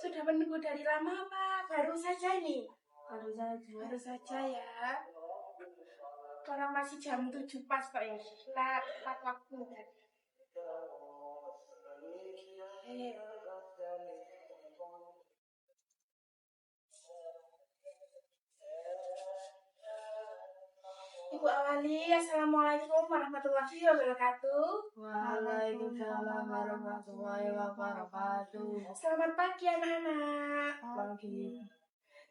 Sudah menunggu dari lama, Pak. Baru saja ini. Baru saja ya. Orang masih jam 7 pas kok ya. Tepat waktu kan. Ibu Awali, Assalamualaikum warahmatullahi wabarakatuh. Waalaikumsalam warahmatullahi wabarakatuh. Selamat pagi anak-anak. Pagi.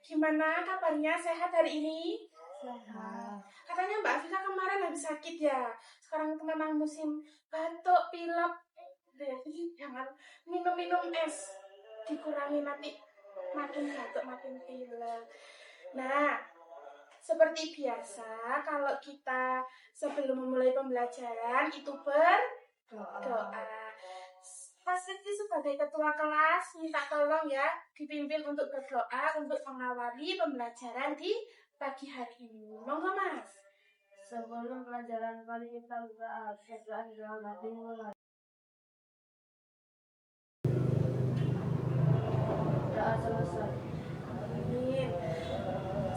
Gimana kabarnya, sehat hari ini? Sehat. Katanya Mbak Afika kemarin habis sakit ya. Sekarang memang musim batuk, pilek. Jadi jangan minum es. Dikurangi nanti makin batuk, makin pilek. Nah, seperti biasa, kalau kita sebelum memulai pembelajaran itu berdoa. Pasti sebagai ketua kelas minta tolong ya dipimpin untuk berdoa untuk mengawali pembelajaran di pagi hari ini. Monggo Mas. Sebelum pelajaran kali kita berdoa dalam hati mulai. Doa selesai. Amin.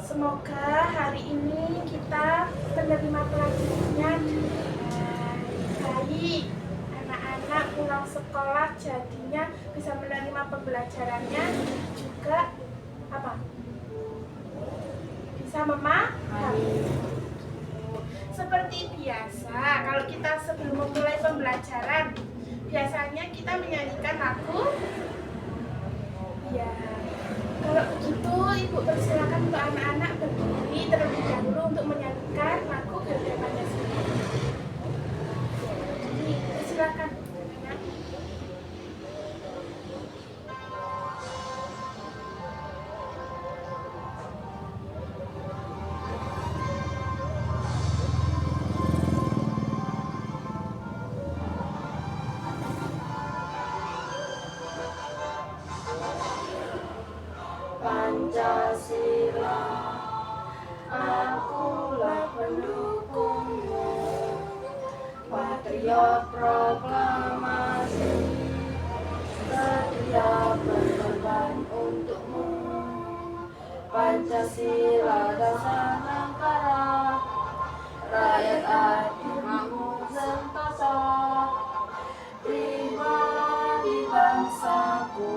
Semoga hari ini kita menerima pelajarannya dengan baik. Anak-anak pulang sekolah jadinya bisa menerima pembelajarannya juga bisa memahami. Seperti biasa, kalau kita sebelum memulai pembelajaran biasanya kita menyanyikan lagu. Ya, kalau begitu Ibu persilakan untuk anak-anak berdiri terlebih dahulu untuk menyanyikan lagu Garuda Pancasila. Jadi persilakan. Pancasila, akulah pendukungmu, patriot proklamasi, setia berkorban untukmu. Pancasila dasar negara, rakyat adil makmur sentosa, pribadi bangsaku.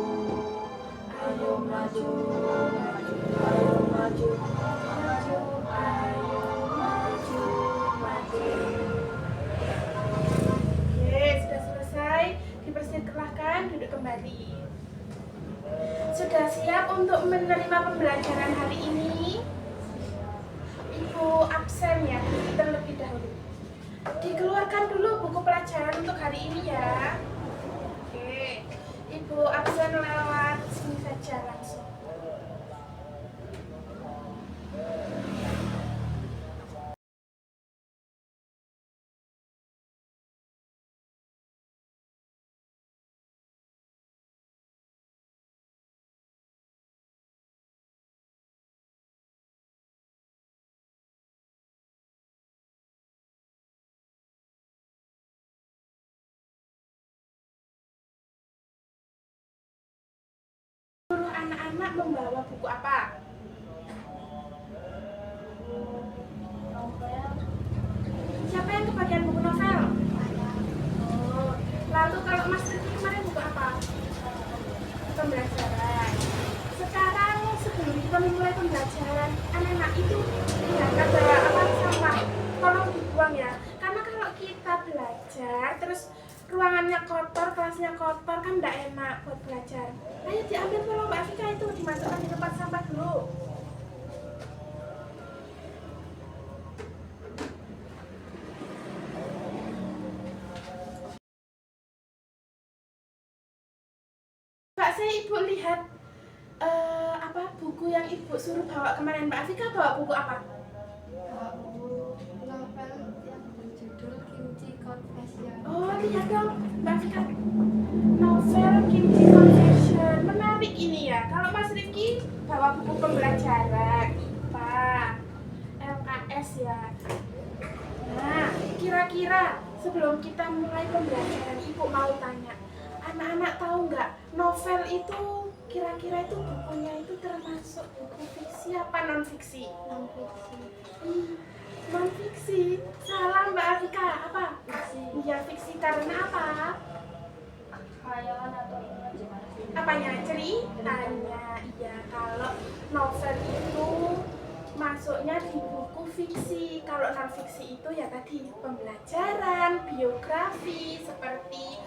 Ayo maju, maju, ayo maju, maju, ayo maju, maju. Oke, sudah selesai. Dipersilahkan duduk kembali. Sudah siap untuk menerima pembelajaran hari ini? Ibu absen ya, terlebih dahulu. Dikeluarkan dulu buku pelajaran untuk hari ini ya. Oke, Ibu absen lewat sini saja langsung. Anak-anak membawa buku apa? Novel. Siapa yang kebagian buku novel? Oh, lalu kalau Mas Riki kemarin buku apa? Pembelajaran. Sekarang sebelum kita memulai pembelajaran, anak-anak itu lihat ada apa sampah, tolong dibuang ya. Karena kalau kita belajar terus ruangannya kotor, kelasnya kotor kan tidak enak buat belajar. Ayo diambil tolong Mbak Afika itu dimasukkan di tempat sampah dulu. Mbak, saya Ibu lihat buku yang Ibu suruh bawa kemarin. Mbak Afika bawa buku apa? Buku novel yang berjudul Kimchi Confession. Oh, lihat dong Mbak Afika. Novel Kimchi Confession. Menarik ini ya. Kalau Mas Rifki bawa buku pembelajaran IPA, LKS ya. Nah, kira-kira sebelum kita mulai pembelajaran, Ibu mau tanya, anak-anak tahu nggak novel itu kira-kira itu bukunya itu termasuk buku fiksi apa non fiksi? Non fiksi. Non fiksi. Salah Mbak Afika. Apa? Fiksi. Iya fiksi karena apa? Khayalan atau imajinasi. Apanya? Ceritanya. Iya, kalau novel itu masuknya di buku fiksi. Kalau non fiksi itu ya tadi pembelajaran, biografi, seperti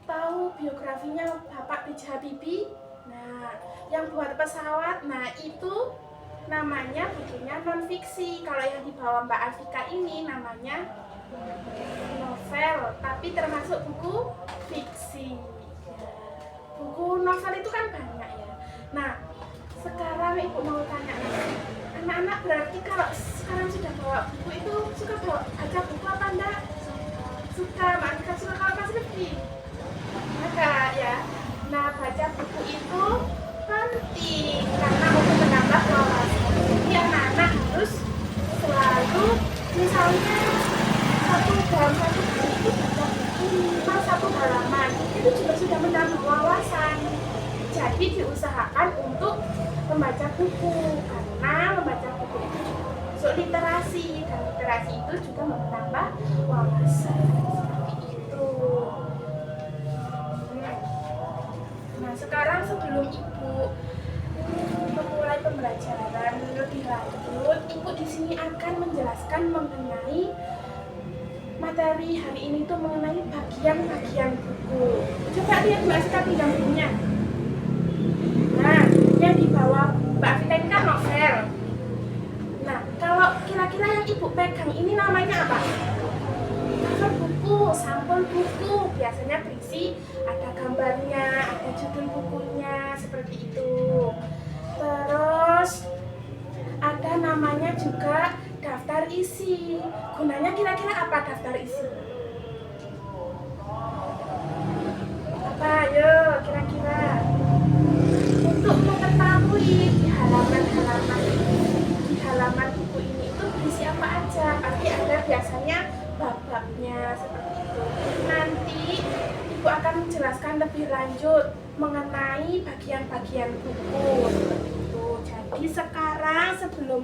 tahu biografinya Bapak B.J. Habibie. Nah, yang buat pesawat, nah itu namanya bukunya non fiksi. Kalau yang dibawa Mbak Afika ini namanya novel, tapi termasuk buku fiksi. Buku novel itu kan banyak ya. Nah, sekarang Ibu mau tanya lagi. Anak-anak berarti kalau sekarang sudah bawa buku itu suka baca buku apa enggak? Suka, Mbak Afika suka. Kalau Mas Rifki? Enggak ya. Nah, baca buku itu penting karena untuk menambah wawasan. Jadi anak-anak harus selalu misalnya dalam satu buku itu baca buku minimal 1 halaman. Itu juga sudah menambah wawasan. Jadi diusahakan untuk membaca buku karena membaca buku itu juga masuk literasi dan literasi itu juga menambah wawasan. Seperti itu. Nah, sekarang sebelum Ibu memulai pembelajaran lebih lanjut, Ibu di sini akan menjelaskan mengenai materi hari ini itu mengenai bagian-bagian buku. Coba lihat Mbak Afika pinjam bukunya. Nah, yang di bawah Mbak Afika ini kan novel. Nah, kalau kira-kira yang Ibu pegang ini namanya apa? Cover buku, sampul buku, biasanya berisi ada gambarnya, ada judul bukunya, seperti itu. Terus ada namanya juga daftar isi. Gunanya kira-kira apa daftar isi? Apa? Ayo, kira-kira. Untuk mengetahui di halaman buku ini itu berisi apa aja. Pasti ada biasanya bab-babnya seperti itu. Nanti Ibu akan menjelaskan lebih lanjut mengenai bagian-bagian buku seperti itu. Jadi sekarang sebelum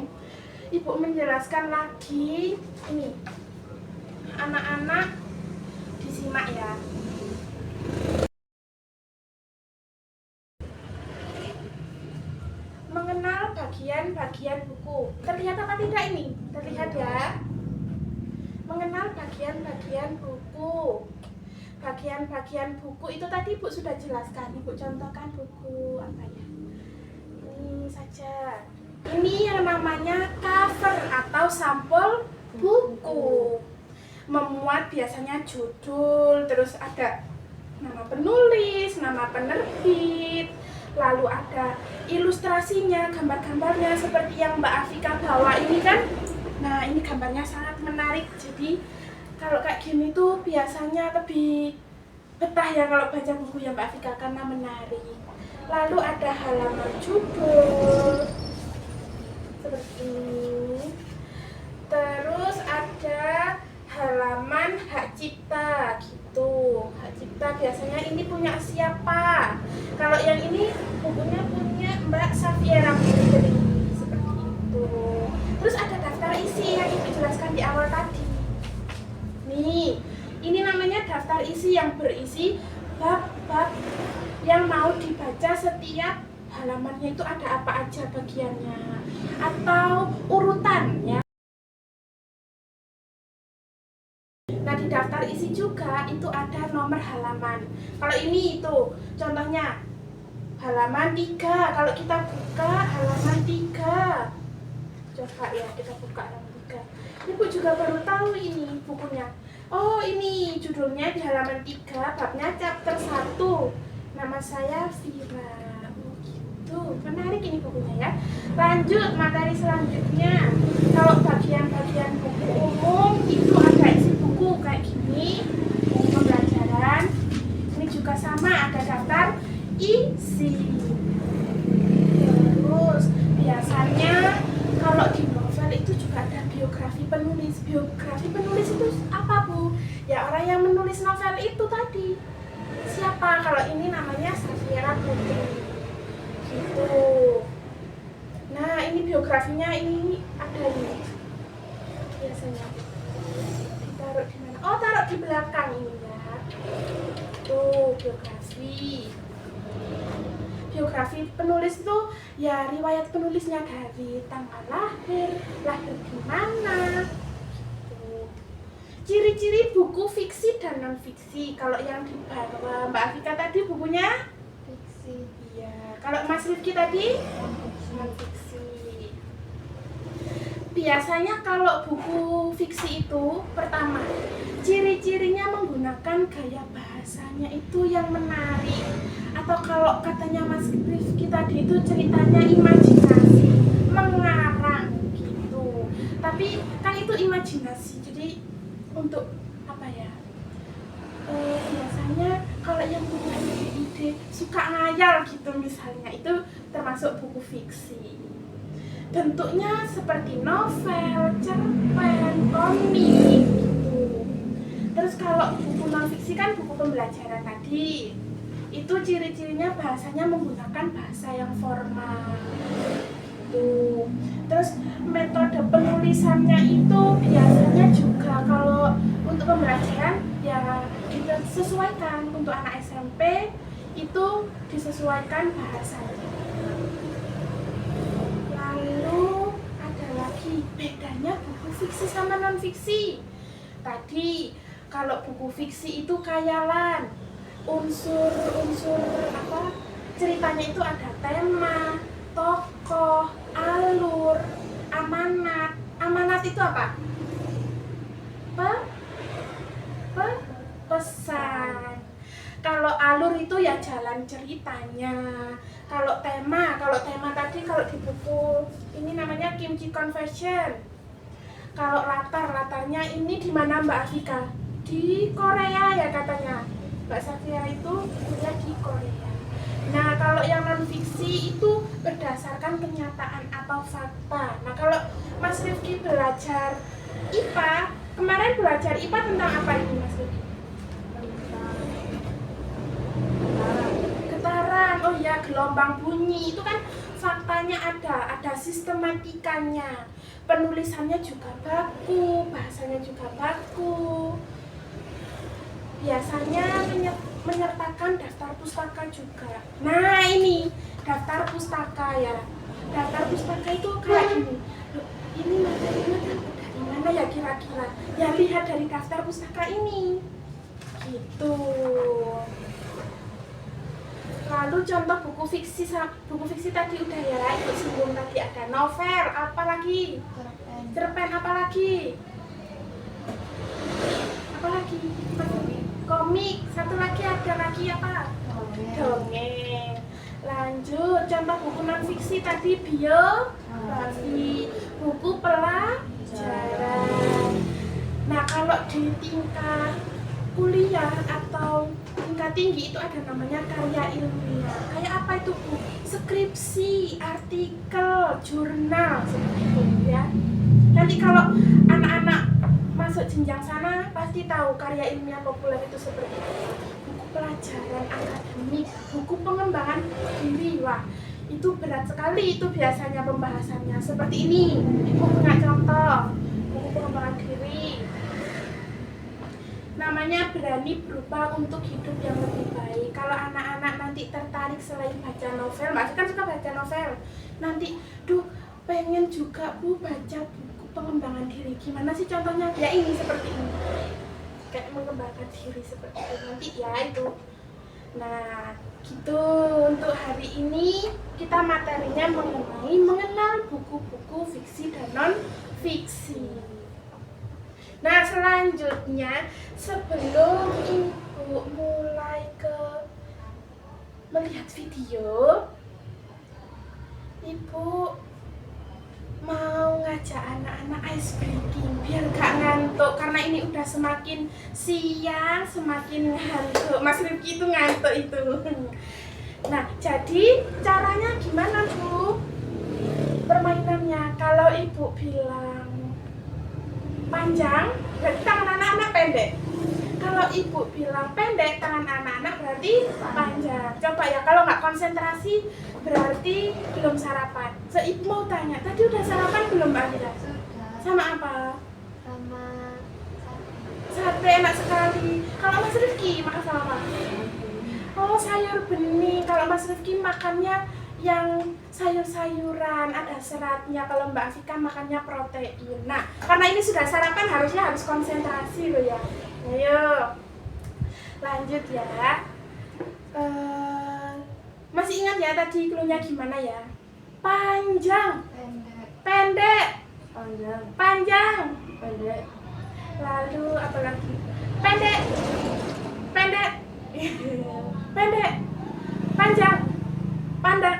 Ibu menjelaskan lagi, ini anak-anak disimak ya. Mengenal bagian-bagian buku. Terlihat apa tidak ini? Terlihat ya. Mengenal bagian-bagian buku. Bagian-bagian buku itu tadi Ibu sudah jelaskan. Ibu contohkan buku apa ya? Ini saja. Ini yang namanya cover atau sampul buku. Memuat biasanya judul, terus ada nama penulis, nama penerbit, lalu ada ilustrasinya, gambar-gambarnya seperti yang Mbak Afika bawa ini kan. Nah, ini gambarnya sangat menarik. Jadi kalau kayak gini tuh biasanya lebih betah ya kalau baca buku yang Mbak Afika karena menarik. Lalu ada halaman judul seperti ini. Terus ada halaman hak cipta gitu. Hak cipta biasanya ini punya siapa? Kalau yang ini bukunya punya Mbak Safiera Putri seperti itu. Terus ada daftar isi yang Ibu jelaskan di awal tadi. Nih, ini namanya daftar isi yang berisi bab-bab yang mau dibaca setiap halamannya itu ada apa aja bagiannya atau urutan ya. Nah, di daftar isi juga itu ada nomor halaman. Kalau ini itu contohnya halaman 3. Kalau kita buka halaman 3. Coba ya kita buka halaman 3. Ibu juga baru tahu ini bukunya. Oh, ini judulnya di halaman 3, babnya chapter 1. Nama saya Vira. Menarik ini bukunya ya. Lanjut materi selanjutnya. Kalau bagian-bagian buku umum itu ada isi buku kayak gini, pembelajaran. Ini juga sama, ada daftar isi. Terus biasanya kalau di novel itu juga ada biografi penulis. Biografi penulis itu apa, Bu? Ya orang yang menulis novel itu tadi. Siapa? Kalau ini namanya Safiera Putri. Gitu. Nah, ini biografinya ini ada ini. Biasanya ditaruh di mana? Oh, taruh di belakang ini ya. Tuh, biografi. Biografi penulis itu ya riwayat penulisnya dari tanggal lahir, lahir di mana. Gitu. Ciri-ciri buku fiksi dan non fiksi. Kalau yang di bawah Mbak Afika tadi bukunya Fiksi. iya. Kalau Mas Rifki tadi non fiksi. Biasanya kalau buku fiksi itu pertama ciri-cirinya menggunakan gaya bahasanya itu yang menarik, atau kalau katanya Mas Rifki tadi itu ceritanya imajinasi, mengarang gitu. Tapi kan itu imajinasi, jadi untuk apa ya? Biasanya kalau yang punya ide suka ngayal gitu misalnya, itu termasuk buku fiksi. Bentuknya seperti novel, cerpen, komik gitu. Terus kalau buku non fiksi kan buku pembelajaran tadi. Itu ciri-cirinya bahasanya menggunakan bahasa yang formal. Gitu. Terus metode penulisannya itu biasanya juga kalau untuk pembelajaran ya disesuaikan. Untuk anak SMP itu disesuaikan bahasanya. Lalu ada lagi bedanya buku fiksi sama non fiksi. Tadi kalau buku fiksi itu khayalan, unsur-unsur apa ceritanya itu ada tema, tokoh, alur, amanat. Amanat itu apa? Pesan. Kalau alur itu ya jalan ceritanya. Kalau tema tadi kalau di buku ini namanya Kimchi Confession. Kalau latarnya ini di mana Mbak Afika? Di Korea ya katanya. Mbak Safia itu kuliah di Korea. Nah, kalau yang non fiksi itu berdasarkan kenyataan atau fakta. Nah, kalau Mas Rifki belajar IPA, kemarin belajar IPA tentang apa ini Mas Rifki? Oh ya, gelombang bunyi itu kan faktanya ada sistematikanya, penulisannya juga baku, bahasanya juga baku. Biasanya menyertakan daftar pustaka juga. Nah ini daftar pustaka ya. Daftar pustaka itu kayak gini. Loh, ini materinya dapat dari mana ya kira-kira? Ya lihat dari daftar pustaka ini. Gitu. Lalu contoh buku fiksi tadi udah ya, ikut singgung tadi ada novel, apa lagi? Cerpen apa lagi? Apa lagi? Komik, satu lagi ada lagi apa? Dongeng. Lanjut, contoh buku non fiksi tadi biografi, buku pelajaran. Nah kalau di tingkat kuliah atau tingkat tinggi itu ada namanya karya ilmiah. Kayak apa itu Bu? Skripsi, artikel, jurnal seperti itu ya. Nanti kalau anak-anak masuk jenjang sana pasti tahu karya ilmiah populer itu seperti apa. Buku pelajaran akademik, buku pengembangan diri. Wah, itu berat sekali itu biasanya pembahasannya. Seperti ini, Ibu punya contoh buku pengembangan diri. Namanya berani berubah untuk hidup yang lebih baik. Kalau anak-anak nanti tertarik selain baca novel, Mbak kan suka baca novel. Nanti, pengen juga Bu baca buku pengembangan diri. Gimana sih contohnya? Ya ini seperti ini. Kayak mengembangkan diri seperti itu nanti ya itu. Nah, gitu untuk hari ini kita materinya mengenal buku-buku fiksi dan non fiksi. Nah selanjutnya sebelum Ibu mulai ke melihat video, Ibu mau ngajak anak-anak ice breaking biar gak ngantuk karena ini udah semakin siang semakin ngantuk. Mas Rifki itu ngantuk itu. Nah jadi caranya gimana Bu permainannya? Kalau Ibu bilang panjang, berarti tangan anak-anak pendek. Kalau Kalau ibu bilang pendek, tangan anak-anak berarti panjang. Coba ya, kalau nggak konsentrasi berarti belum sarapan. Ibu mau tanya, tadi udah sarapan belum Mbak Amira? Sudah. Sama apa? Sama Sate, enak sekali. Kalau Mas Rifki makan sama apa? Oh, sayur bening. Kalau Mas Rifki makannya yang sayur-sayuran, ada seratnya. Kalau Mbak Afika makannya protein. Nah, karena ini sudah sarapan, harus konsentrasi loh ya. Ayo, lanjut ya. Masih ingat ya tadi cluenya gimana ya? Panjang, pendek. pendek, Panjang. panjang. Pendek. Lalu apa lagi? Pendek, pendek, pendek, panjang, panjang,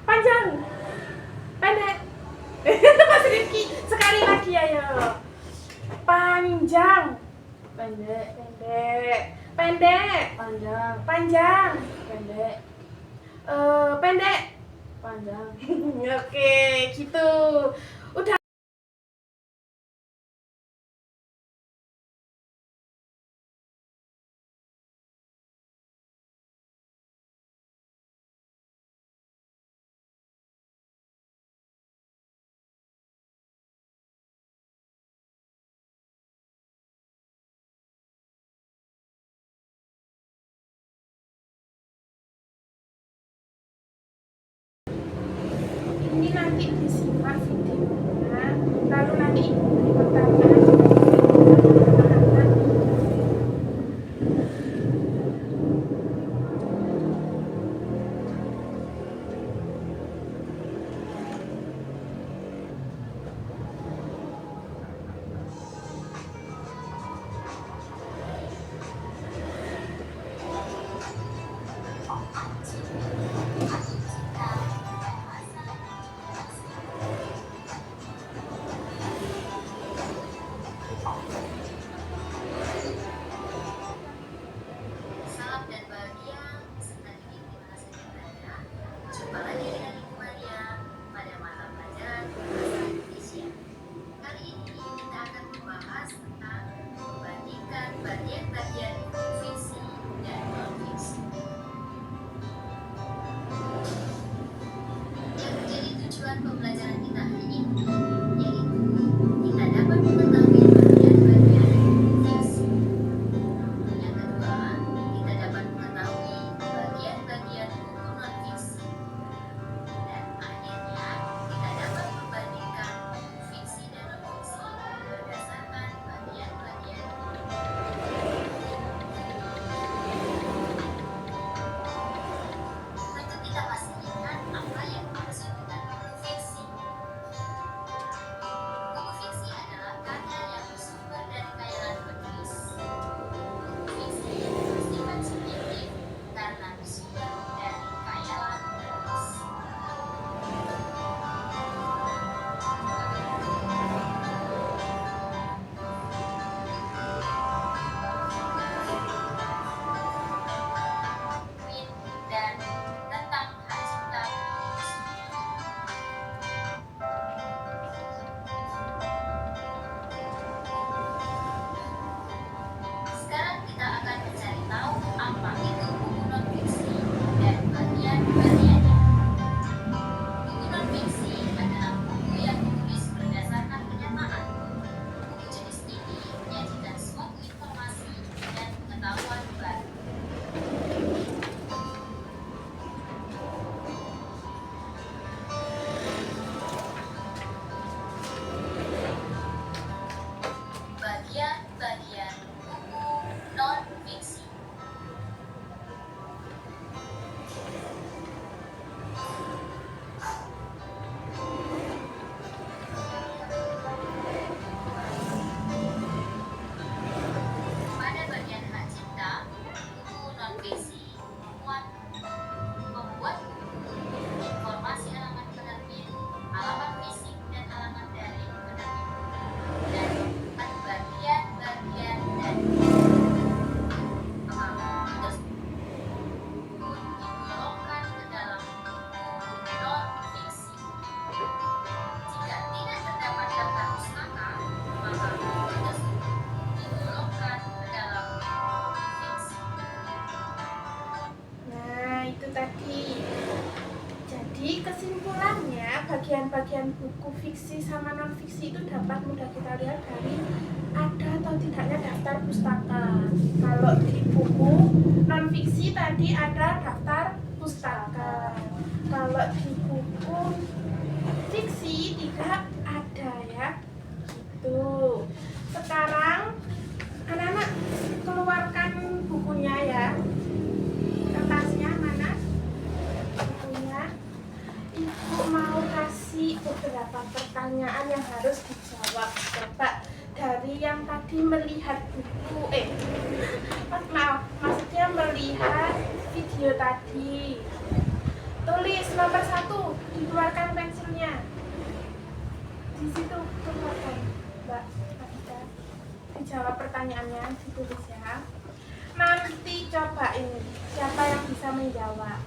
panjang, pendek. Mas Rifki, sekali lagi ayo. Panjang, Pendek. pendek, pendek, Panjang. panjang, Pendek. pendek. Panjang. Oke, gitu. Udah. Ini nanti disimak videonya, lalu nanti ibu beri pertanyaan anak-anak. Salam dan bahagia beserta diri dimana saja berada. Jumpa lagi dengan Ibu Maria pada mata pelajaran bahasa Indonesia. Kali ini kita akan membahas tentang membandingkan bagian-bagian fiksi dan non-fiksi. Yang menjadi tujuan pembelajaran kita hari ini yaitu kita dapat mengetahui bagian-bagian fiksi. Yang kedua, kita dapat mengetahui bagian-bagian buku non-fiksi. Dan akhirnya, kita dapat membandingkan fiksi dan non-fiksi berdasarkan bagian-bagian. bagian-bagian buku fiksi sama non-fiksi itu dapat mudah kita lihat dari ada atau tidaknya daftar pustaka. Kalau di buku non-fiksi tadi ada daftar pustaka. Kalau di buku fiksi tidak ada ya. Gitu. Sekarang anak-anak keluarkan bukunya ya. Kertasnya mana? Bukunya. Ibu mau kasih beberapa pertanyaan yang harus dijawab. Coba dari yang tadi melihat buku, maksudnya melihat video tadi. Tulis nomor 1, dikeluarkan pensilnya. Di situ keluarkan, Mbak Afika. Dijawab pertanyaannya, ditulis ya. Nanti coba ini, siapa yang bisa menjawab?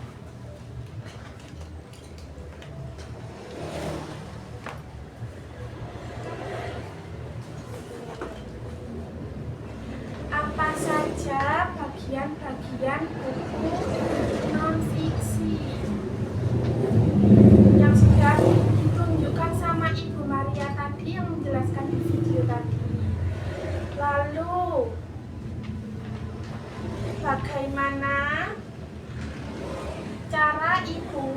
Apa saja bagian-bagian buku non-fiksi yang sudah ditunjukkan sama Ibu Maria tadi yang menjelaskan di video tadi? Lalu bagaimana cara Ibu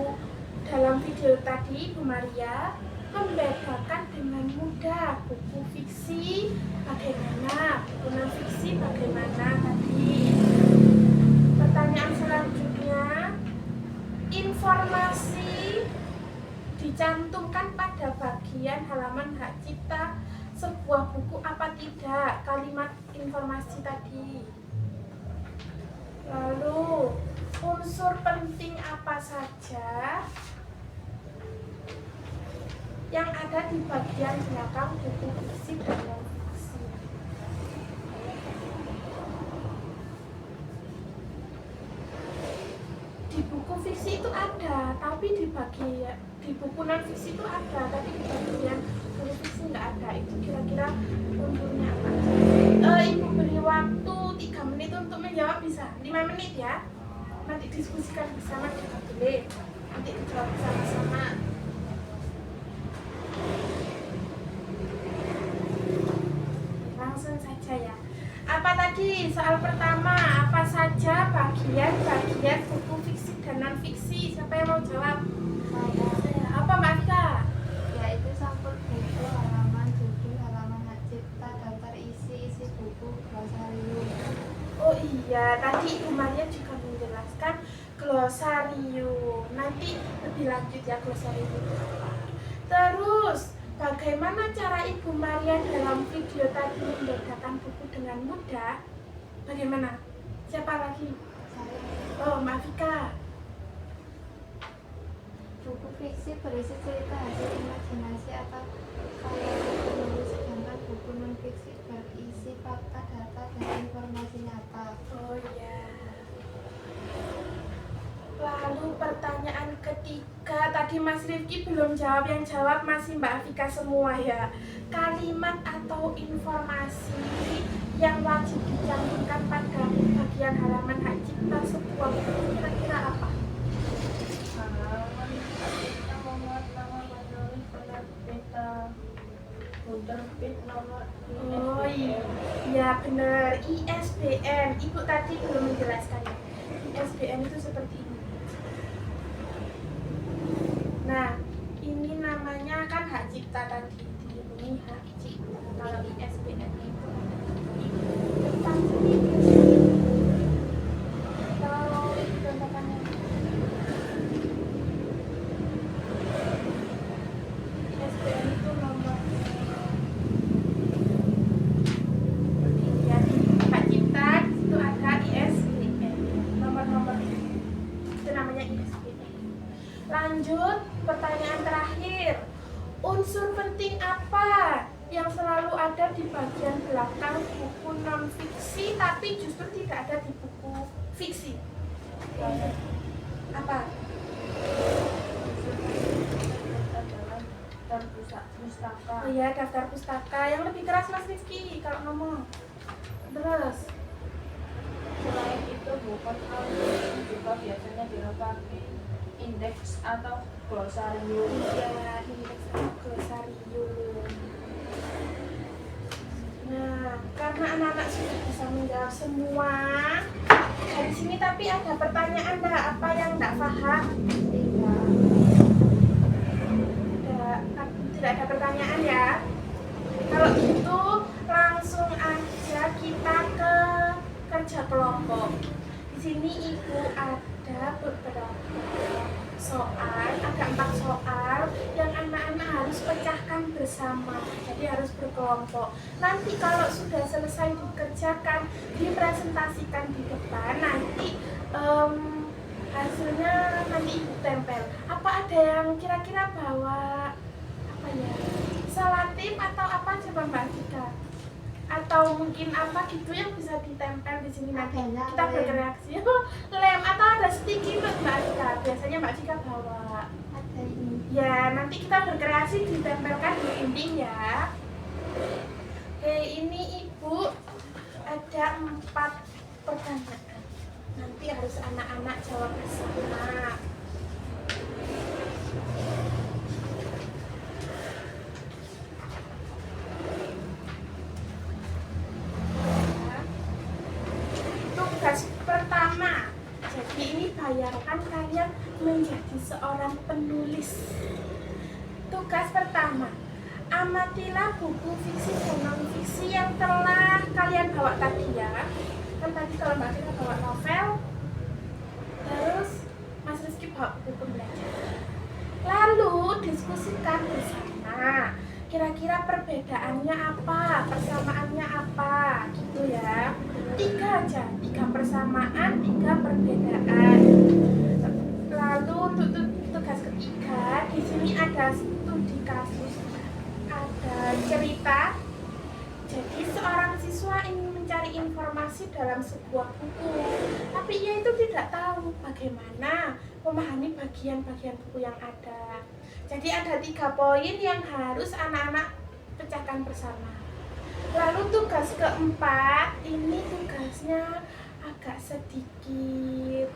dalam video tadi Ibu Maria membedakan dengan mudah buku fiksi bagaimana, buku non fiksi bagaimana tadi. Pertanyaan selanjutnya, informasi dicantumkan pada bagian halaman hak cipta sebuah buku apa tidak kalimat informasi tadi. Lalu unsur penting apa saja yang ada di bagian belakang buku fiksi dan non fiksi. Di buku fiksi itu ada, tapi di buku non fiksi itu ada, tapi di bagian buku fiksi nggak ada. Itu kira-kira unsurnya apa? Ibu beri waktu 3 menit untuk menjawab, bisa 5 menit ya. Nanti diskusikan bersama juga boleh. Nanti dijawab sama-sama. Langsung saja ya. Apa tadi soal pertama? Apa saja bagian-bagian buku fiksi dan non fiksi? Siapa yang mau jawab? Saya. Apa Mbak Vika? Yaitu sampul buku, halaman judul, halaman hak cipta, daftar isi buku, glosarium. Oh iya, tadi Ibu Maria juga menjelaskan glosarium. Nanti lebih lanjut ya glosarium itu apa. Terus bagaimana cara Ibu Maria dalam video tadi membedakan buku dengan mudah? Bagaimana? Siapa lagi? Saya. Oh, Mbak Vika. Buku fiksi berisi cerita hasil imajinasi atau khayal penulis, sedangkan buku non fiksi berisi fakta, data, dan informasi nyata. Oh iya. Lalu pertanyaan ketiga, tadi Mas Rifki belum jawab, yang jawab masih Mbak Afika semua ya. Kalimat atau informasi yang wajib dicantumkan pada bagian halaman hak cipta sebuah buku kira-kira apa? Halaman kita memuat nama penulis, penerbit, penerbit, nomor Oh iya benar, ISBN. Ibu tadi belum menjelaskan ya. ISBN itu seperti ini. Nah, ini namanya kan hak cipta tadi, dilindungi hak cipta. Kalau ISBN itu depan sini. Kalau itu contohnya ISBN itu nomor ya, hak cipta itu ada ISBN, nomor-nomor itu namanya ISBN. Lanjut, pertanyaan terakhir. Unsur penting apa yang selalu ada di bagian belakang buku non fiksi tapi justru tidak ada di buku fiksi? Apa? daftar pustaka. Oh iya, daftar pustaka. Yang lebih keras Mas Rizky kalau ngomong. Terus Selain itu buku audio juga biasanya dilengkapi indeks atau glosarium. Ya, indeks atau glosarium. Nah, karena anak-anak sudah bisa menjawab semua dari sini, tapi ada pertanyaan enggak? Apa yang enggak paham? Tidak ada pertanyaan ya. Kalau gitu langsung aja kita ke kerja kelompok. Di sini Ibu ada beberapa soal, ada 4 soal yang anak-anak harus pecahkan bersama. Jadi harus berkelompok. Nanti kalau sudah selesai dikerjakan, dipresentasikan di depan, nanti hasilnya nanti Ibu tempel. Apa ada yang kira-kira bawa apa ya? Salatif atau apa coba Mbak Cika? Atau mungkin apa gitu yang bisa ditempel di sini nanti Adanya kita lem. berreaksi. Lem atau ada sticky note Mbak Cika? Biasanya Mbak Cika bawa. Ada ini. Ya, nanti kita berkreasi ditempelkan di dinding ya. Oke, ini Ibu ada 4 pertanyaan. Nanti harus anak-anak jawab bersama. Tugas pertama. Jadi ini bayangkan kalian menjadi seorang penulis. Tugas pertama, amatilah buku fiksi dan non-fiksi yang telah kalian bawa tadi ya. Kan tadi kalau Mbak Cika bawa novel, terus Mas Rizky bawa buku pembelajaran. Lalu diskusikan bersama. Kira-kira perbedaannya apa, persamaannya apa, gitu ya. 3 aja, 3 persamaan, 3 perbedaan. Lalu untuk tugas ketiga, di sini ada studi kasus, ada cerita. Jadi seorang siswa ingin mencari informasi dalam sebuah buku, tapi ia itu tidak tahu bagaimana memahami bagian-bagian buku yang ada. Jadi ada 3 poin yang harus anak-anak pecahkan bersama. Lalu tugas keempat, ini tugasnya agak sedikit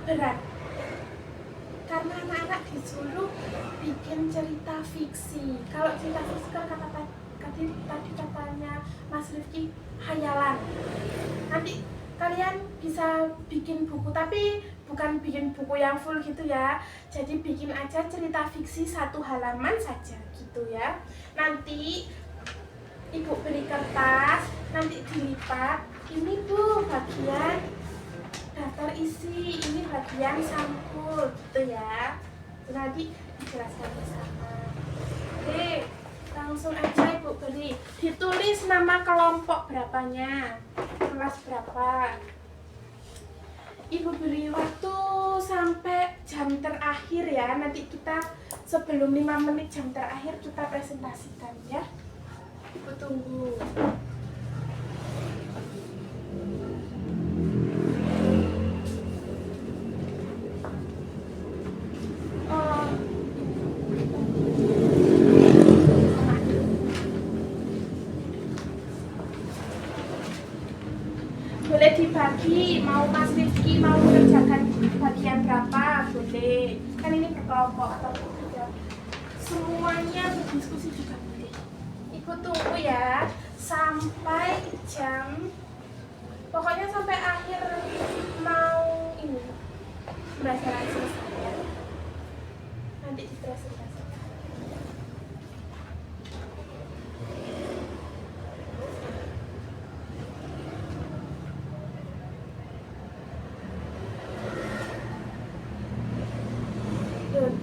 berat. Karena anak-anak disuruh bikin cerita fiksi. Kalau cerita fiksi kan tadi katanya Mas Rifki hayalan. Nanti kalian bisa bikin buku, tapi bukan bikin buku yang full gitu ya. Jadi bikin aja cerita fiksi 1 halaman saja gitu ya. Nanti Ibu beri kertas, nanti dilipat. Ini Bu bagian daftar isi, ini bagian sampul gitu ya. Nanti dijelaskan bersama. Oke, langsung aja Ibu beri. Ditulis nama kelompok berapanya, kelas berapa. Ibu beri waktu sampai jam terakhir ya. Nanti kita sebelum 5 menit jam terakhir kita presentasikan ya. Ibu tunggu. Boleh dibagi, mau Mas Rizky mau mengerjakan bagian berapa, boleh. Kan ini berkelompok atau tidak. Semuanya berdiskusi juga boleh. Ibu tunggu ya sampai jam, pokoknya sampai akhir mau ini pembelajaran selesai ya. Nanti dipresentasikan.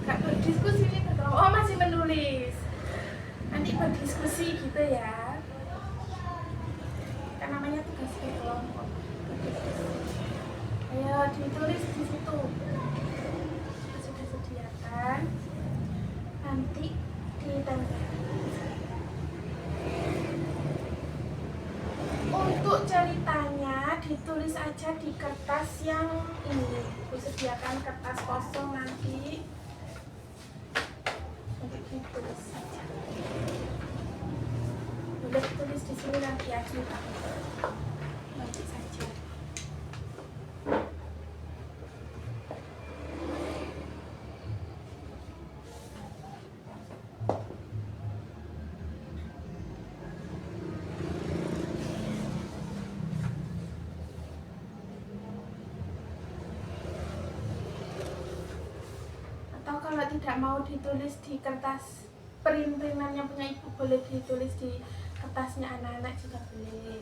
Kak berdiskusi ini berkelompok. Oh masih menulis. Nanti berdiskusi gitu ya. Kan namanya tugas berkelompok. Ayo ditulis di situ. Sudah sediakan. Nanti ditempel. Untuk ceritanya ditulis aja di kertas yang ini. Disediakan kertas kosong nanti. Ditulis saja. Boleh tulis di sini nanti ya cerita. Nanti saja. tidak mau ditulis di kertas perintilannya punya ibu, boleh ditulis di kertasnya anak-anak juga boleh.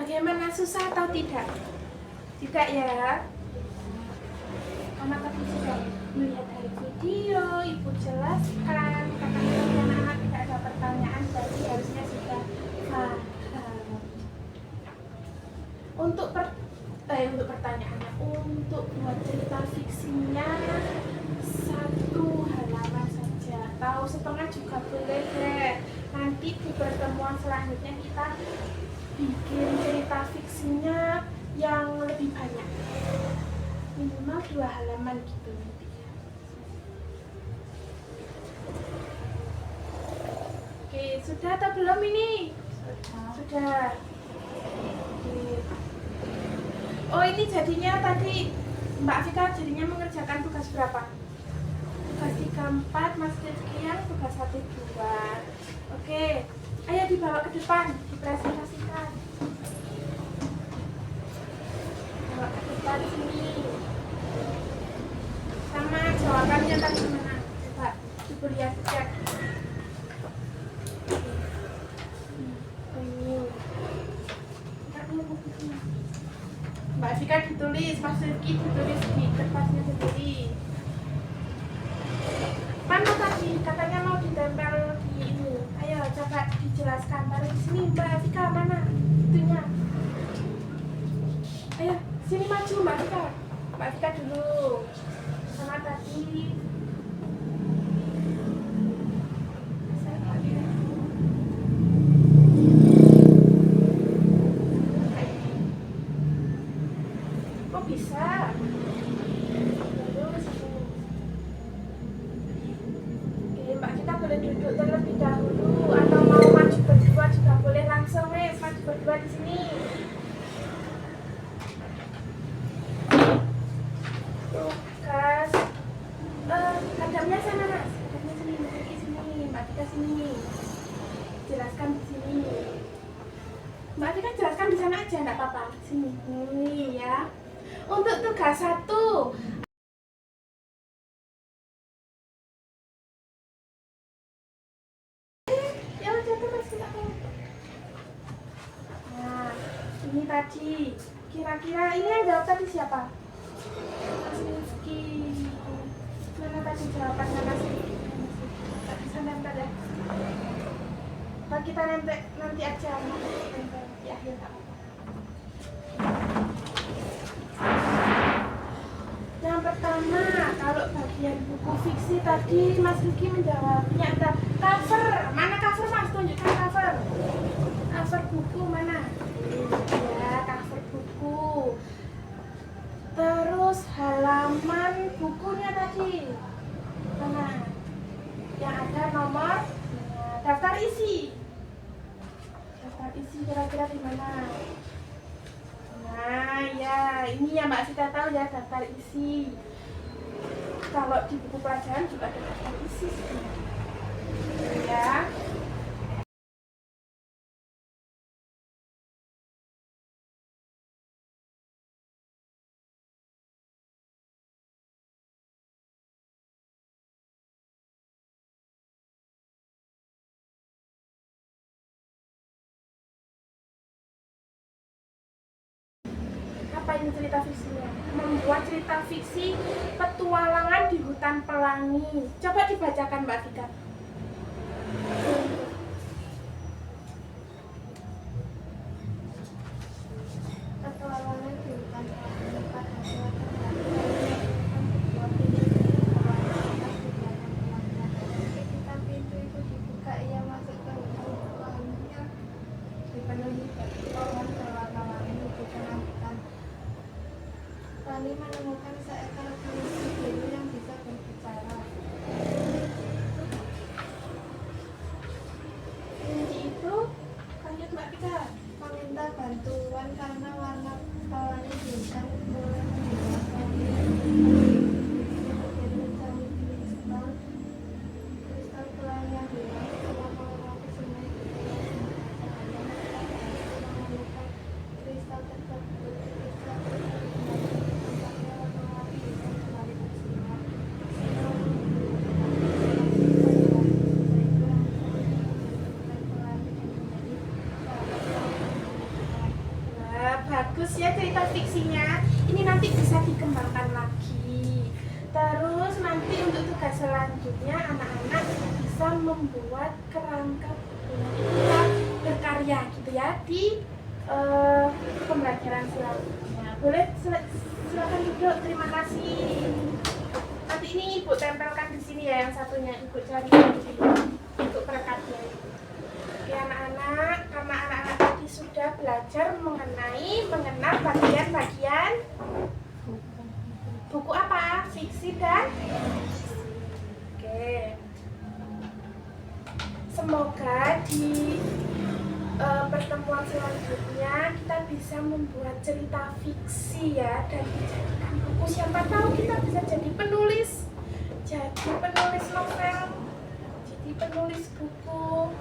Bagaimana, susah atau tidak? Tidak ya? Karena tadi sudah melihat dari video, ibu jelaskan, katanya anak-anak tidak ada pertanyaan, berarti harusnya sudah paham. Untuk pertanyaannya, untuk buat cerita fiksinya 1 halaman saja, atau setengah juga boleh deh. Nanti di pertemuan selanjutnya kita bikin cerita fiksinya yang lebih banyak, minimal 2 halaman gitu nanti ya. Oke, sudah atau belum ini? Sudah. Oke. Oh, ini jadinya tadi Mbak Vika jadinya mengerjakan tugas berapa? Tugas 3, 4, Mas Rizky yang tugas 1, 2. Oke, ayo dibawa ke depan, dipresentasikan. Bawa ke depan sini. Sama jawabannya tadi mana? Coba ibu lihat cek. Mbak Vika ditulis, Mas Rizky ditulis di kertasnya sendiri. Mana tadi? Katanya mau ditempel di ini. Ayo coba dijelaskan. Taruh di sini Mbak Vika, mana itunya? Ayo sini maju Mbak Vika. Mbak Vika dulu. Sama tadi. Kok bisa? Terus Mbak kita boleh duduk terlebih dahulu atau mau maju berdua juga boleh, langsung maju berdua di sini. Tugas hadapnya sana Mas, hadapnya sini, di sini, Mbak Tika sini. Jelaskan di sini. Mbak Tika jelaskan di sana aja, enggak apa-apa. Sini. Nih ya. Untuk tugas 1, ya udah tuh Mas kita. Nah, ini tadi kira-kira ini yang jawab tadi siapa? Mas Rizky. Mana tadi jawabannya Mas Rizky? Tak bisa nempel ya? Atau kita nempel nanti aja, nempel di akhir tak apa-apa. Yang pertama, kalau bagian buku fiksi tadi Mas Rizky menjawabnya ada cover. Mana cover Mas? Tunjukkan cover. Cover buku mana? Ya, cover buku. Terus halaman bukunya tadi mana? Yang ada nomor daftar isi. Daftar isi kira-kira di mana? Nah, ya, ini yang Mbak Sita tahu ya, daftar isi. Kalau di buku pelajaran juga ada daftar isi sebenarnya. Ya. ini cerita fiksinya. Membuat cerita fiksi petualangan di hutan pelangi. Coba dibacakan Mbak Vika. Petualangan di hutan pelangi pada suatu hari sebuah pintu berwarna di belakang rumahnya. Ketika pintu itu dibuka, ia masuk ke hutan pelangi yang dipenuhi pohon berwarna-warni di tengah hutan. Rani menemukan seekor kelinci biru yang bisa berbicara. Kelinci itu lanjut Mbak Vika. Meminta bantuan karena warna pelangi di hutan mulai menjelaskan diri. Kemudian mencari kristal pelangi yang hilang setelah melewati sungai di menemukan kristal tersebut. Kristal tersebut tampaknya warna-warni bisa kembali bersinar. Sinar Wah, bagus ya cerita fiksinya. Ini nanti bisa dikembangkan lagi. Terus nanti untuk tugas selanjutnya anak-anak bisa membuat kerangka kita berkarya gitu ya di pembelajaran selanjutnya. Boleh silakan duduk. Terima kasih. Nanti ini Ibu tempelkan di sini ya yang satunya. Ibu cari di sini untuk perekatnya. Oke anak-anak, karena anak-anak tadi sudah belajar mengenal bagian-bagian buku apa? Fiksi dan oke. Semoga di pertemuan selanjutnya kita bisa membuat cerita fiksi ya dan dijadikan buku. Siapa tahu kita bisa jadi penulis novel, jadi penulis buku.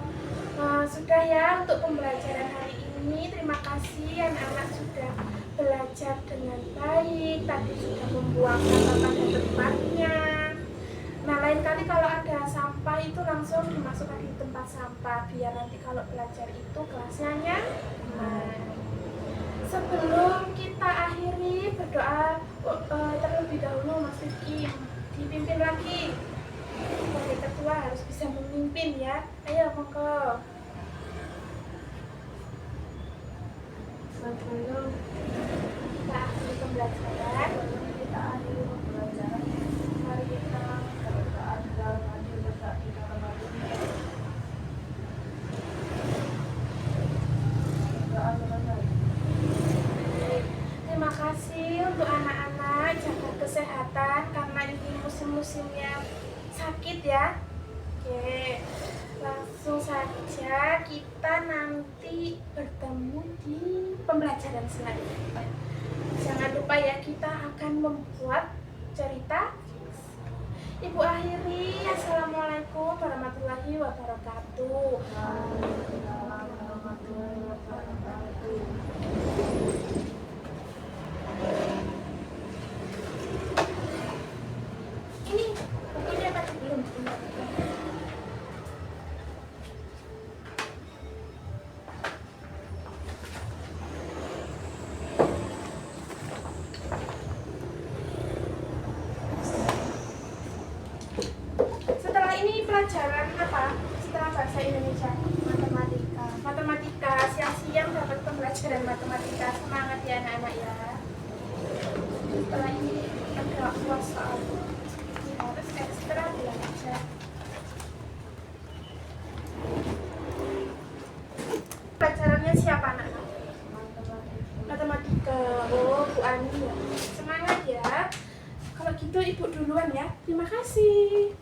Nah, sudah ya untuk pembelajaran hari ini. Terima kasih anak-anak sudah belajar dengan baik. Tadi sudah membuang sampah pada tempatnya. Nah, lain kali kalau ada sampah itu langsung dimasukkan di tempat sampah biar nanti kalau belajar itu kelasnya nyaman. Sebelum kita akhiri berdoa terlebih dahulu Mas Rifki dipimpin lagi. Sebagai ketua harus bisa memimpin ya. Ayo monggo. Sebelum Kita akhiri pembelajaran. mari kita berdoa dalam hati kita di dalam hati. Doa selesai. Terima kasih untuk anak-anak, jaga kesehatan karena ini musim-musimnya sakit ya. Oke, langsung saja kita nanti bertemu di pembelajaran selanjutnya. Jangan lupa ya kita akan membuat cerita fiksi. Ibu akhiri, assalamualaikum warahmatullahi wabarakatuh. Ini bukunya tadi belum. Setelah ini pelajaran apa? Setelah bahasa Indonesia, matematika. Siang-siang dapat pembelajaran matematika. Semangat ya anak-anak ya. Setelah ini ada puasa, harus ekstra belajar. Pelajarannya siapa anak-anak? Matematika. Oh, Bu Ani ya. Semangat ya. Kalau gitu Ibu duluan ya. Terima kasih.